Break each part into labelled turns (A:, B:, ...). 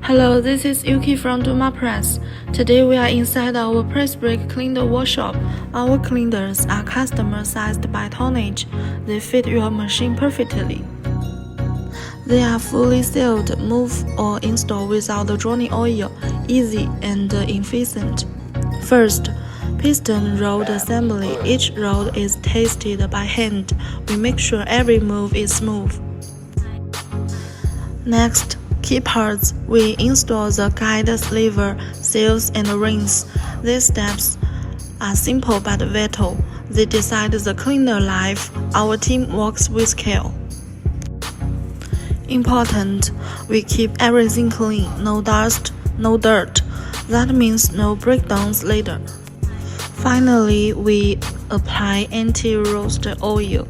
A: Hello, this is Yuki from Durmapress. Today we are inside our press brake cleaner workshop. Our cleaners are customer-sized by tonnage. They fit your machine perfectly. They are fully sealed, move or install without drawing oil, easy and efficient. First, piston rod assembly. Each rod is tested by hand. We make sure every move is smooth. Next, key parts. We install the guide lever, seals, and rings. These steps are simple but vital. They decide the cleaner life. Our team works with care. Important, we keep everything clean, no dust, no dirt. That means no breakdowns later. Finally, we apply anti-rust oil.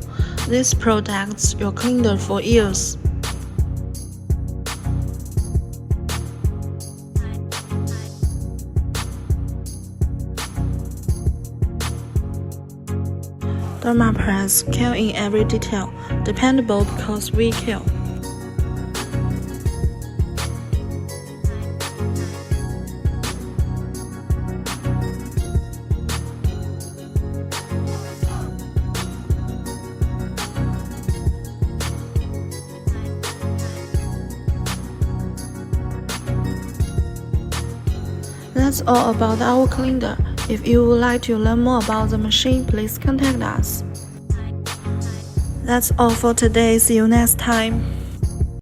A: This protects your cleaner for years. Durmapress, care in every detail. Dependable because we care. That's all about our cleaner. If you would like to learn more about the machine, please contact us. That's all for today. See you next time.